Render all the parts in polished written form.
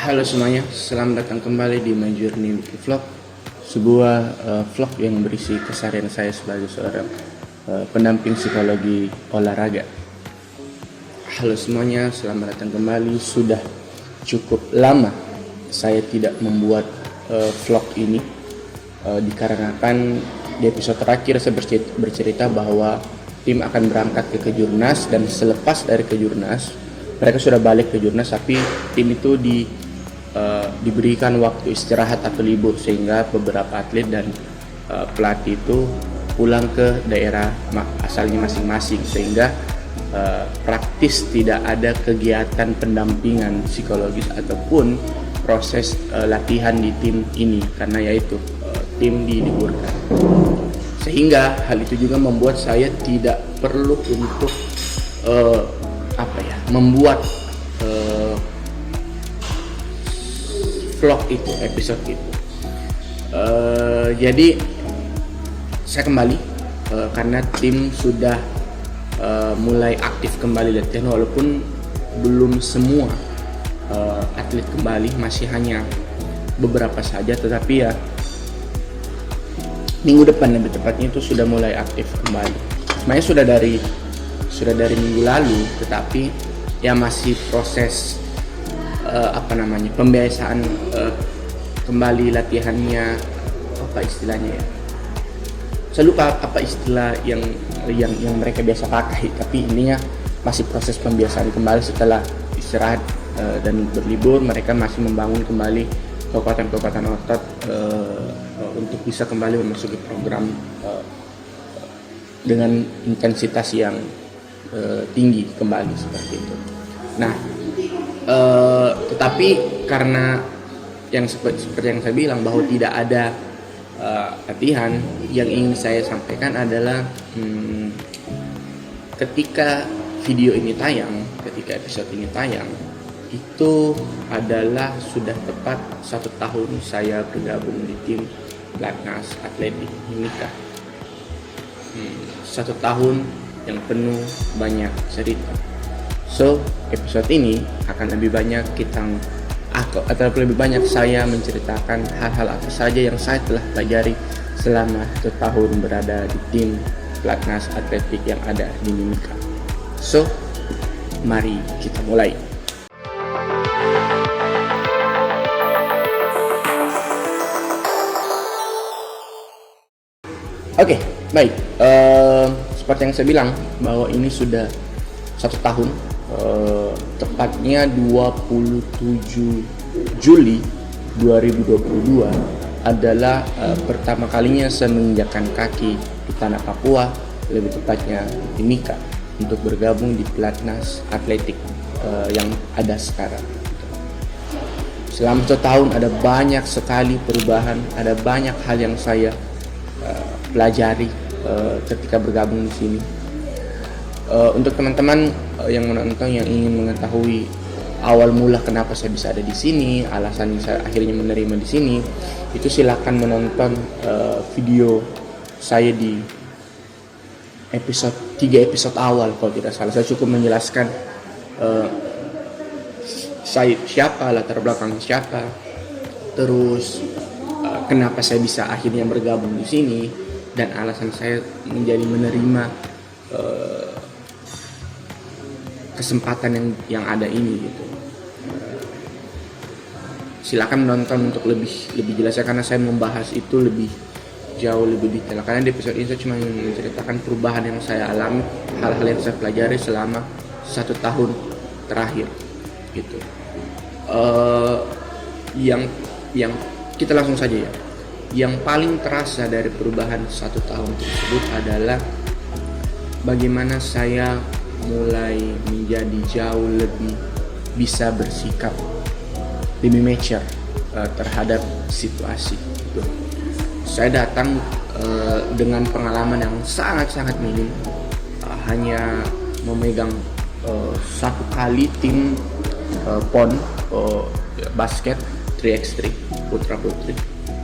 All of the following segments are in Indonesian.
Halo semuanya, selamat datang kembali di My Journey Wiki Vlog. Sebuah vlog yang berisi keseharian saya sebagai seorang pendamping psikologi olahraga. Halo semuanya, selamat datang kembali. Sudah cukup lama saya tidak membuat vlog ini dikarenakan di episode terakhir saya bercerita bahwa tim akan berangkat ke Kejurnas, dan selepas dari Kejurnas mereka sudah balik ke Jurnas, tapi tim itu diberikan waktu istirahat atau libur, sehingga beberapa atlet dan pelatih itu pulang ke daerah asalnya masing-masing, sehingga praktis tidak ada kegiatan pendampingan psikologis ataupun proses latihan di tim ini, karena yaitu tim diliburkan. Sehingga hal itu juga membuat saya tidak perlu untuk membuat vlog itu, episode itu. Jadi saya kembali karena tim sudah mulai aktif kembali latihan, walaupun belum semua atlet kembali, masih hanya beberapa saja, tetapi ya minggu depan lebih tepatnya itu sudah mulai aktif kembali. Sebenarnya sudah dari minggu lalu, tetapi ya masih proses pembiasaan kembali latihannya, apa istilahnya ya, saya lupa apa istilah yang mereka biasa pakai, tapi ininya masih proses pembiasaan kembali setelah istirahat dan berlibur. Mereka masih membangun kembali kekuatan otot untuk bisa kembali memasuki program dengan intensitas yang tinggi kembali seperti itu. Nah, tetapi karena yang seperti yang saya bilang bahwa tidak ada latihan, yang ingin saya sampaikan adalah ketika video ini tayang, ketika episode ini tayang, itu adalah sudah tepat 1 tahun saya bergabung di tim Platnas Atletik Mimika. 1 tahun yang penuh banyak cerita. So, episode ini akan lebih banyak lebih banyak saya menceritakan hal-hal apa saja yang saya telah pelajari selama 1 tahun berada di tim Platnas Atletik yang ada di Mimika. So, mari kita mulai. Oke, baik. Seperti yang saya bilang bahwa ini sudah 1 tahun, tepatnya 27 Juli 2022 adalah pertama kalinya saya menginjakkan kaki di tanah Papua, lebih tepatnya di Mimika, untuk bergabung di Platnas Atletik yang ada sekarang. Selama 1 tahun ada banyak sekali perubahan, ada banyak hal yang saya pelajari ketika bergabung di sini. Untuk teman-teman yang menonton yang ingin mengetahui awal mula kenapa saya bisa ada di sini, alasan saya akhirnya menerima di sini, itu silakan menonton video saya di episode 3 episode awal kalau tidak salah. Saya cukup menjelaskan saya siapa, latar belakang siapa, terus kenapa saya bisa akhirnya bergabung di sini, dan alasan saya menjadi menerima kesempatan yang ada ini gitu. Silakan menonton untuk lebih jelas ya, karena saya membahas itu jauh lebih detail. Karena di episode ini saya cuma menceritakan perubahan yang saya alami, hal-hal yang saya pelajari selama 1 tahun terakhir gitu. Yang kita langsung saja ya. Yang paling terasa dari perubahan 1 tahun tersebut adalah bagaimana saya mulai menjadi jauh lebih bisa bersikap, lebih mature terhadap situasi itu. Saya datang dengan pengalaman yang sangat-sangat minim, hanya memegang 1 kali tim PON basket 3x3 putra putri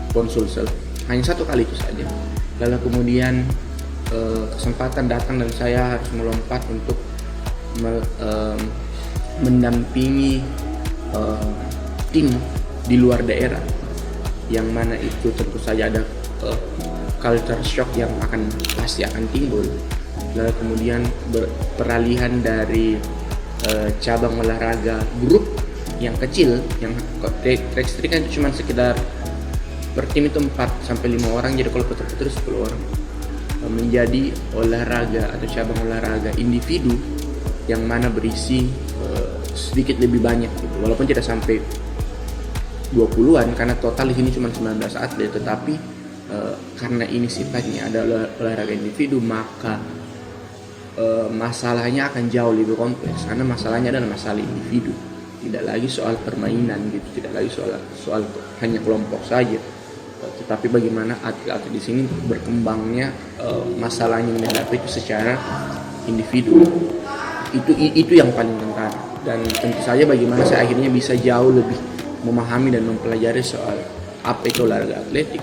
PON Sulsel, hanya 1 kali itu saja. Lalu kemudian kesempatan datang dan saya harus melompat untuk mendampingi tim di luar daerah, yang mana itu tentu saja ada culture shock yang pasti akan timbul. Lalu kemudian peralihan dari cabang olahraga grup yang kecil, yang track street kan cuma sekitar per tim itu 4 sampai 5 orang, jadi kalau putar-putar 10 orang, menjadi olahraga atau cabang olahraga individu yang mana berisi sedikit lebih banyak gitu. Walaupun tidak sampai 20-an karena total di sini cuma 19 atlet, tetapi karena ini sifatnya adalah olahraga individu, maka masalahnya akan jauh lebih kompleks karena masalahnya adalah masalah individu, tidak lagi soal permainan gitu, tidak lagi soal hanya kelompok saja, tetapi bagaimana atlet-atlet di sini berkembangnya, masalahnya menghadapi itu secara individu. Itu yang paling kentara, dan tentu saja bagaimana saya akhirnya bisa jauh lebih memahami dan mempelajari soal apa itu olahraga atletik.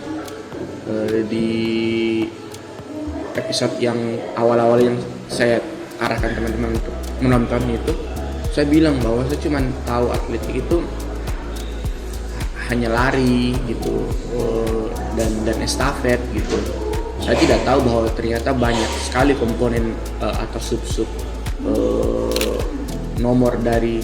Di episode yang awal-awal yang saya arahkan teman-teman untuk menonton itu, saya bilang bahwa saya cuma tahu atletik itu hanya lari gitu, dan estafet gitu. Saya tidak tahu bahwa ternyata banyak sekali komponen atau sub nomor dari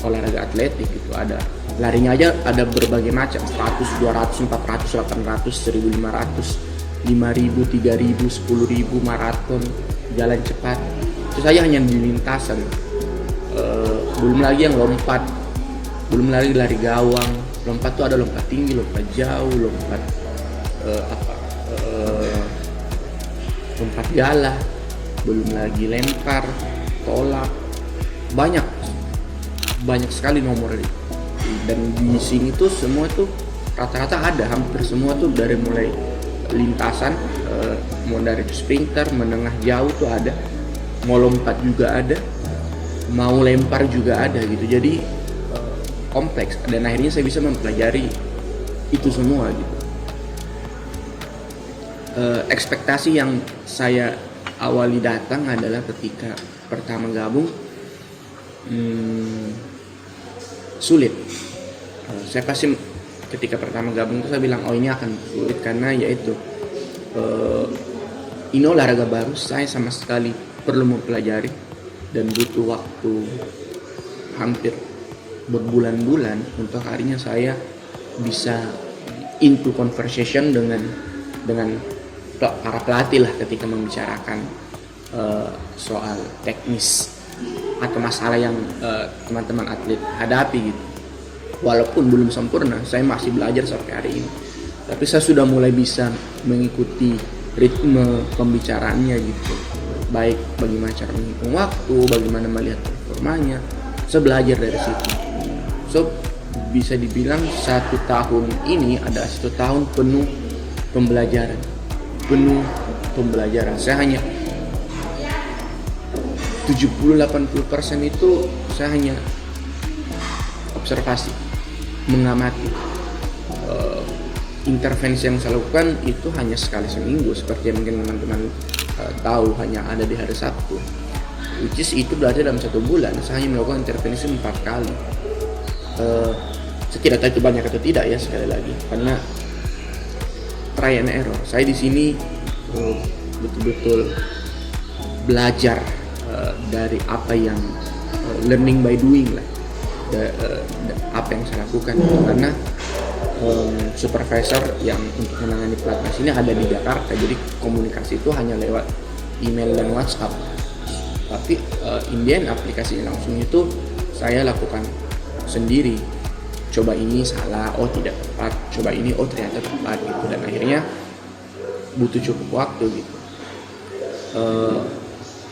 olahraga atletik gitu. Ada larinya aja ada berbagai macam, 100, 200, 400, 800, 1500, 5000, 3000, 10.000, maraton, jalan cepat. Itu saja hanya di lintasan. Belum lagi yang lompat, belum lagi lari gawang. Lompat tuh ada lompat tinggi, lompat jauh, lompat lompat galah, belum lagi lempar, tolak. Banyak sekali nomornya. Dan di sini tuh semua tuh rata-rata ada, hampir semua tuh dari mulai lintasan, mau dari sprinter, menengah jauh tuh ada, mau lompat juga ada, mau lempar juga ada gitu. Jadi kompleks, dan akhirnya saya bisa mempelajari itu semua gitu. Ekspektasi yang saya awali datang adalah ketika pertama gabung sulit. Saya pasti ketika pertama gabung itu saya bilang ini akan sulit karena yaitu ini olahraga baru, saya sama sekali perlu mempelajari dan butuh waktu hampir berbulan-bulan untuk akhirnya saya bisa into conversation dengan para pelatih lah ketika membicarakan soal teknis atau masalah yang teman-teman atlet hadapi gitu. Walaupun belum sempurna, saya masih belajar sampai hari ini, tapi saya sudah mulai bisa mengikuti ritme pembicaraannya gitu, baik bagaimana cara menghitung waktu, bagaimana melihat performanya. Saya belajar dari situ. So bisa dibilang 1 tahun ini adalah 1 tahun penuh pembelajaran. Saya hanya 70-80% itu saya hanya observasi, mengamati. Intervensi yang saya lakukan itu hanya sekali seminggu, seperti yang mungkin teman-teman tahu, hanya ada di hari Sabtu, which is itu berarti dalam 1 bulan saya hanya melakukan intervensi 4 kali. Saya tidak tahu itu banyak atau tidak ya, sekali lagi, karena try and error. Saya di sini betul-betul belajar dari apa yang learning by doing lah, apa yang saya lakukan karena supervisor yang untuk menangani pelatnas ini ada di Jakarta, jadi komunikasi itu hanya lewat email dan WhatsApp. Tapi Indian aplikasi langsung itu saya lakukan sendiri. Coba ini salah, oh tidak tepat, coba ini, oh ternyata tepat gitu, dan akhirnya butuh cukup waktu gitu.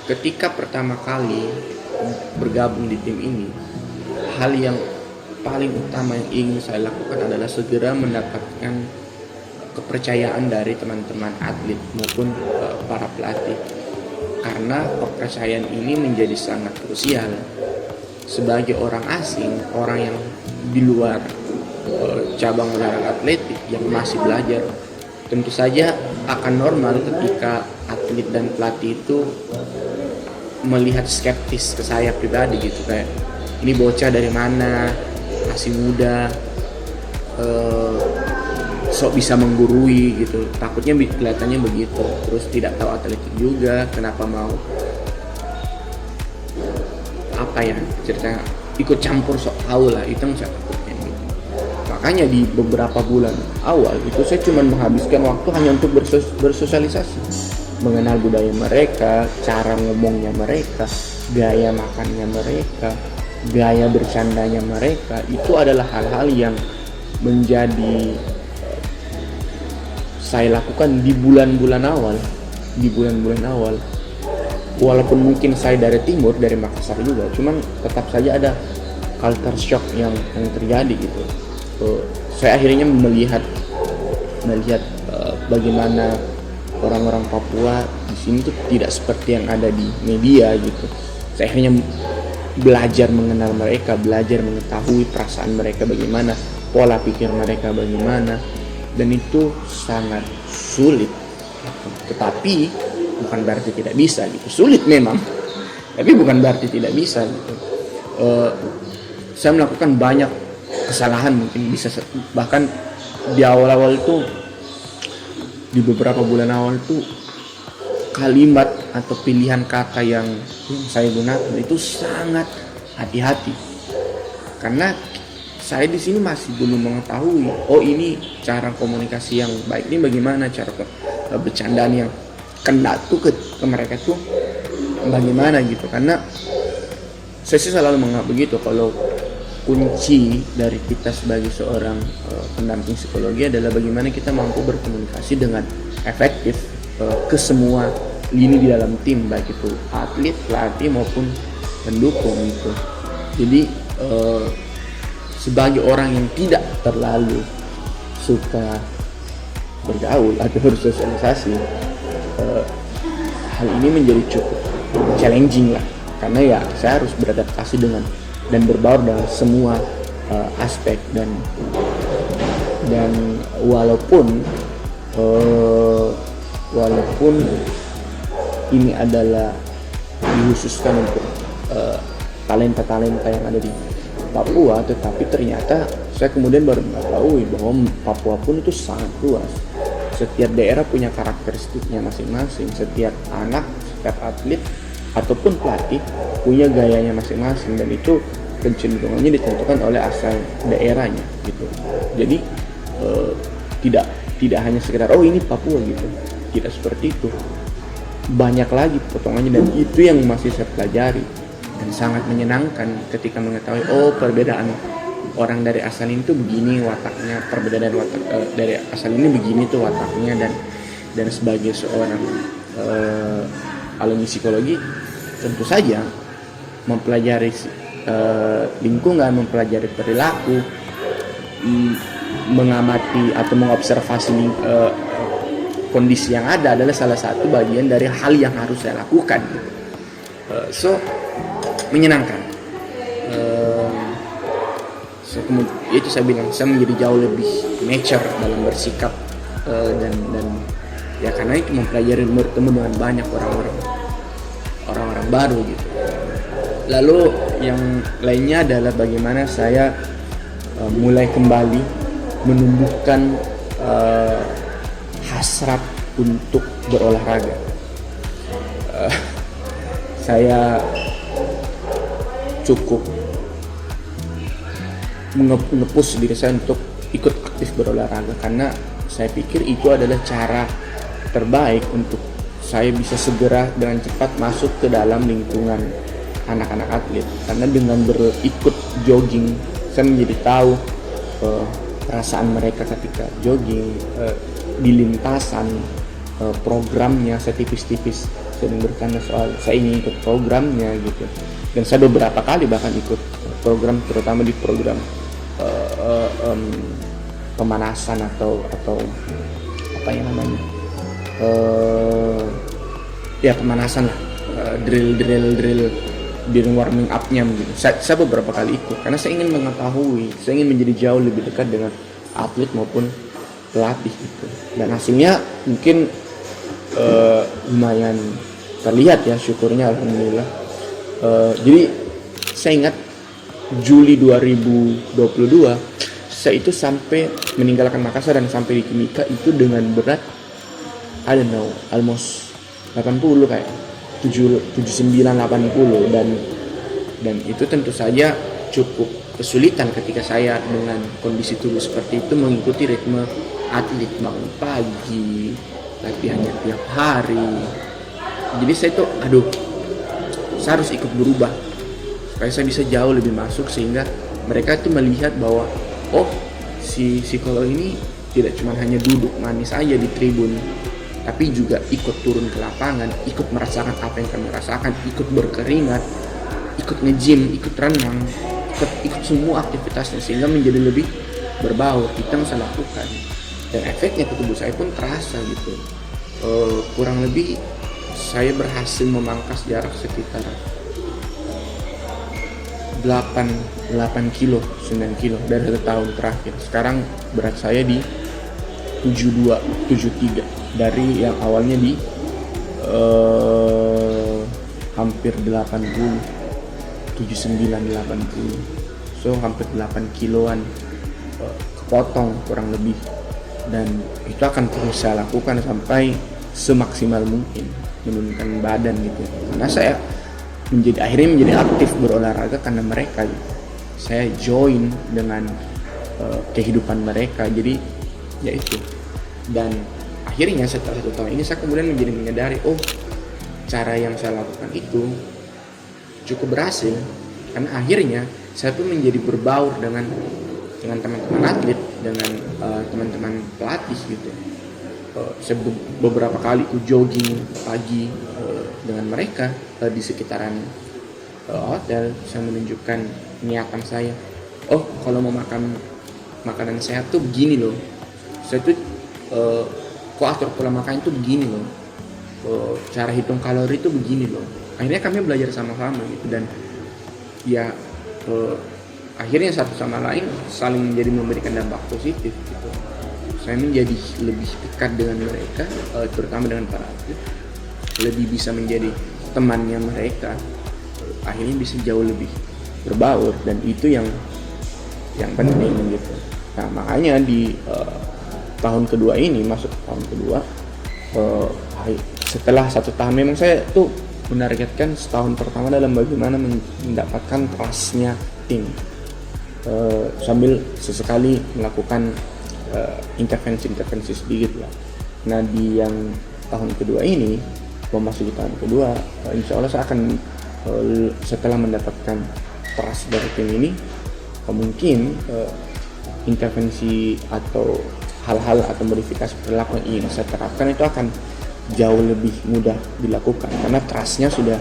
Ketika pertama kali bergabung di tim ini, hal yang paling utama yang ingin saya lakukan adalah segera mendapatkan kepercayaan dari teman-teman atlet maupun para pelatih, karena kepercayaan ini menjadi sangat krusial. Sebagai orang asing, orang yang di luar cabang olahraga atletik yang masih belajar, tentu saja akan normal ketika atlet dan pelatih itu melihat skeptis ke saya pribadi gitu, kayak ini bocah dari mana, masih muda, eh, sok bisa menggurui gitu, takutnya kelihatannya begitu. Terus tidak tahu atletik juga, kenapa mau apa ya ceritanya ikut campur sok tahu lah, itu yang saya takutnya gitu. Makanya di beberapa bulan awal itu saya cuma menghabiskan waktu hanya untuk bersosialisasi, mengenal budaya mereka, cara ngomongnya mereka, gaya makannya mereka, gaya bercandanya mereka. Itu adalah hal-hal yang menjadi saya lakukan di bulan-bulan awal. Walaupun mungkin saya dari timur, dari Makassar juga, cuman tetap saja ada culture shock yang terjadi gitu. Saya akhirnya melihat bagaimana orang-orang Papua di sini tuh tidak seperti yang ada di media gitu. Saya akhirnya belajar mengenal mereka, belajar mengetahui perasaan mereka bagaimana, pola pikir mereka bagaimana, dan itu sangat sulit. Tetapi bukan berarti tidak bisa gitu. Sulit memang, tapi bukan berarti tidak bisa gitu. Saya melakukan banyak kesalahan, mungkin bisa bahkan di awal-awal itu, di beberapa bulan awal itu, kalimat atau pilihan kata yang saya gunakan itu sangat hati-hati, karena saya di sini masih belum mengetahui, oh ini cara komunikasi yang baik ini bagaimana, cara bercandaan yang kena tuh ke mereka tuh bagaimana gitu. Karena saya sih selalu menganggap begitu, kalau kunci dari kita sebagai seorang pendamping psikologi adalah bagaimana kita mampu berkomunikasi dengan efektif ke semua lini di dalam tim, baik itu atlet, pelatih maupun pendukung gitu. Jadi sebagai orang yang tidak terlalu suka bergaul atau bersosialisasi, hal ini menjadi cukup challenging lah, karena ya saya harus beradaptasi dengan dan berbaur dengan semua aspek, dan walaupun ini adalah dikhususkan untuk talenta-talenta yang ada di Papua, tetapi ternyata saya kemudian baru mengetahui bahwa Papua pun itu sangat luas. Setiap daerah punya karakteristiknya masing-masing, setiap anak, setiap atlet ataupun pelatih punya gayanya masing-masing, dan itu kecenderungannya ditentukan oleh asal daerahnya gitu. Jadi tidak hanya sekedar oh ini Papua gitu, tidak seperti itu, banyak lagi potongannya, dan itu yang masih saya pelajari, dan sangat menyenangkan ketika mengetahui oh perbedaan orang dari asal ini tuh begini wataknya, perbedaan watak dari asal ini begini tuh wataknya, dan sebagai seorang alumni psikologi tentu saja mempelajari lingkungan, mempelajari perilaku, mengamati atau mengobservasi kondisi yang ada adalah salah satu bagian dari hal yang harus saya lakukan. So menyenangkan. Kemudian itu saya bilang saya menjadi jauh lebih mature dalam bersikap, dan ya karena itu mempelajari, bertemu dengan banyak orang-orang baru gitu. Lalu yang lainnya adalah bagaimana saya mulai kembali menumbuhkan hasrat untuk berolahraga. Saya cukup nge-push diri saya untuk ikut aktif berolahraga, karena saya pikir itu adalah cara terbaik untuk saya bisa segera dengan cepat masuk ke dalam lingkungan anak-anak atlet. Karena dengan berikut jogging saya menjadi tahu perasaan mereka ketika jogging, di lintasan, programnya. Saya tipis-tipis sering bertanya soal saya ingin ikut programnya gitu, dan saya beberapa kali bahkan ikut program, terutama di program pemanasan atau apa yang namanya pemanasan lah, drill warming up-nya gitu. Saya beberapa kali ikut karena saya ingin mengetahui, saya ingin menjadi jauh lebih dekat dengan atlet maupun pelatih gitu, dan hasilnya mungkin lumayan terlihat ya, syukurnya alhamdulillah. Jadi saya ingat Juli 2022 saya itu sampai meninggalkan Makassar dan sampai di Timika itu dengan berat I don't know almost 80 kayak 79 80 dan itu tentu saja cukup kesulitan ketika saya dengan kondisi tubuh seperti itu mengikuti ritme atlet bangun pagi, latihannya tiap hari. Jadi saya tuh saya harus ikut berubah supaya saya bisa jauh lebih masuk sehingga mereka itu melihat bahwa si psikolog ini tidak cuma hanya duduk manis aja di tribun, tapi juga ikut turun ke lapangan, ikut merasakan apa yang kami rasakan, ikut berkeringat, ikut nge-gym, ikut renang, ikut semua aktivitasnya sehingga menjadi lebih berbaur. Itu yang saya lakukan dan efeknya ke tubuh saya pun terasa gitu. Kurang lebih saya berhasil memangkas jarak sekitar 8 kilo, 9 kilo dari 1 tahun terakhir. Sekarang berat saya di 72, 73 dari yang awalnya di hampir 80, 79, 80. So hampir 8 kiloan kepotong kurang lebih. Dan itu akan terus saya lakukan sampai semaksimal mungkin menurunkan badan gitu. Karena saya akhirnya menjadi aktif berolahraga karena mereka gitu. Saya join dengan kehidupan mereka, jadi ya itu. Dan akhirnya setelah 1 tahun ini saya kemudian menyadari cara yang saya lakukan itu cukup berhasil karena akhirnya saya pun menjadi berbaur dengan teman-teman atlet, dengan teman-teman pelatih gitu. Saya beberapa kali jogging pagi dengan mereka di sekitaran hotel. Saya menunjukkan niatan saya. Kalau mau makan makanan sehat tuh begini loh. Saya tuh atur pola makan itu begini loh. Cara hitung kalori itu begini loh. Akhirnya kami belajar sama-sama gitu dan ya akhirnya satu sama lain saling menjadi memberikan dampak positif gitu. Saya menjadi lebih dekat dengan mereka, terutama dengan para atlet, lebih bisa menjadi temannya mereka, akhirnya bisa jauh lebih berbaur dan itu yang penting gitu. Nah makanya di tahun kedua ini, masuk tahun kedua, setelah 1 tahun memang saya tuh menargetkan setahun pertama dalam bagaimana mendapatkan trustnya tim, sambil sesekali melakukan intervensi sedikit lah. Nah di yang tahun kedua ini, memasuki tahun kedua, insya Allah saya akan setelah mendapatkan trust dari tim ini, mungkin intervensi atau hal-hal atau modifikasi perilaku yang ingin saya terapkan itu akan jauh lebih mudah dilakukan karena trustnya sudah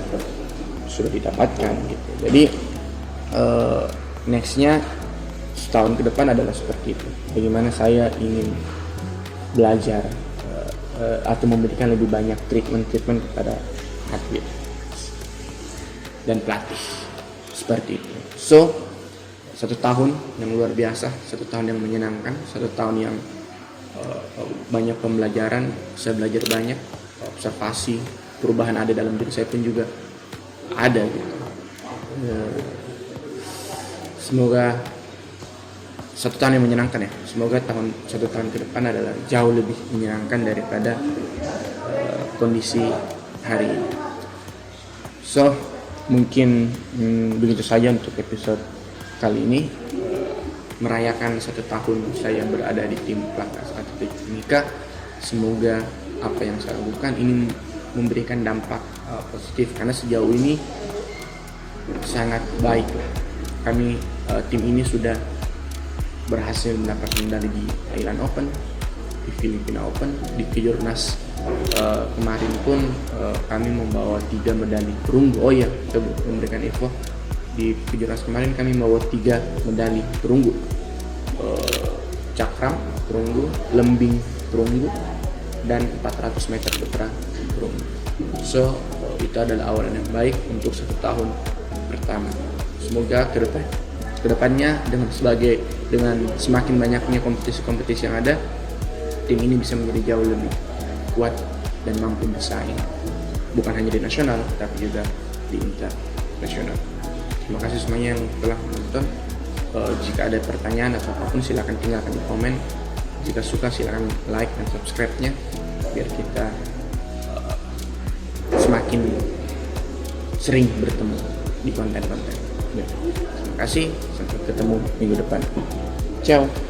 didapatkan gitu. Jadi nextnya setahun ke depan adalah seperti itu. Bagaimana saya ingin belajar atau memberikan lebih banyak treatment kepada atlet dan pelatih seperti itu. So 1 tahun yang luar biasa, 1 tahun yang menyenangkan, 1 tahun yang banyak pembelajaran. Saya belajar banyak, observasi, perubahan ada dalam diri saya pun juga ada gitu. Semoga 1 tahun yang menyenangkan ya. Semoga 1 tahun ke depan adalah jauh lebih menyenangkan daripada kondisi hari ini. So mungkin begitu saja untuk episode kali ini, merayakan 1 tahun saya berada di tim Platnas Atletik Timika. Semoga apa yang saya lakukan ini memberikan dampak positif karena sejauh ini sangat baik. Kami tim ini sudah berhasil mendapat medali di Thailand Open, di Filipina Open, di Kejurnas kemarin pun kami membawa 3 medali perunggu. Kita memberikan info di Kejurnas kemarin kami membawa 3 medali perunggu, cakram perunggu, lembing perunggu, dan 400 meter putra perunggu. So itu adalah awalan yang baik untuk 1 tahun pertama. Semoga kedepannya dengan semakin banyaknya kompetisi-kompetisi yang ada, tim ini bisa menjadi jauh lebih kuat dan mampu bersaing, bukan hanya di nasional tapi juga di internasional. Terima kasih semuanya yang telah menonton. Jika ada pertanyaan atau apapun silahkan tinggalkan di komen. Jika suka silahkan like dan subscribe-nya biar kita semakin sering bertemu di konten-konten. Terima kasih, sampai ketemu minggu depan. Ciao.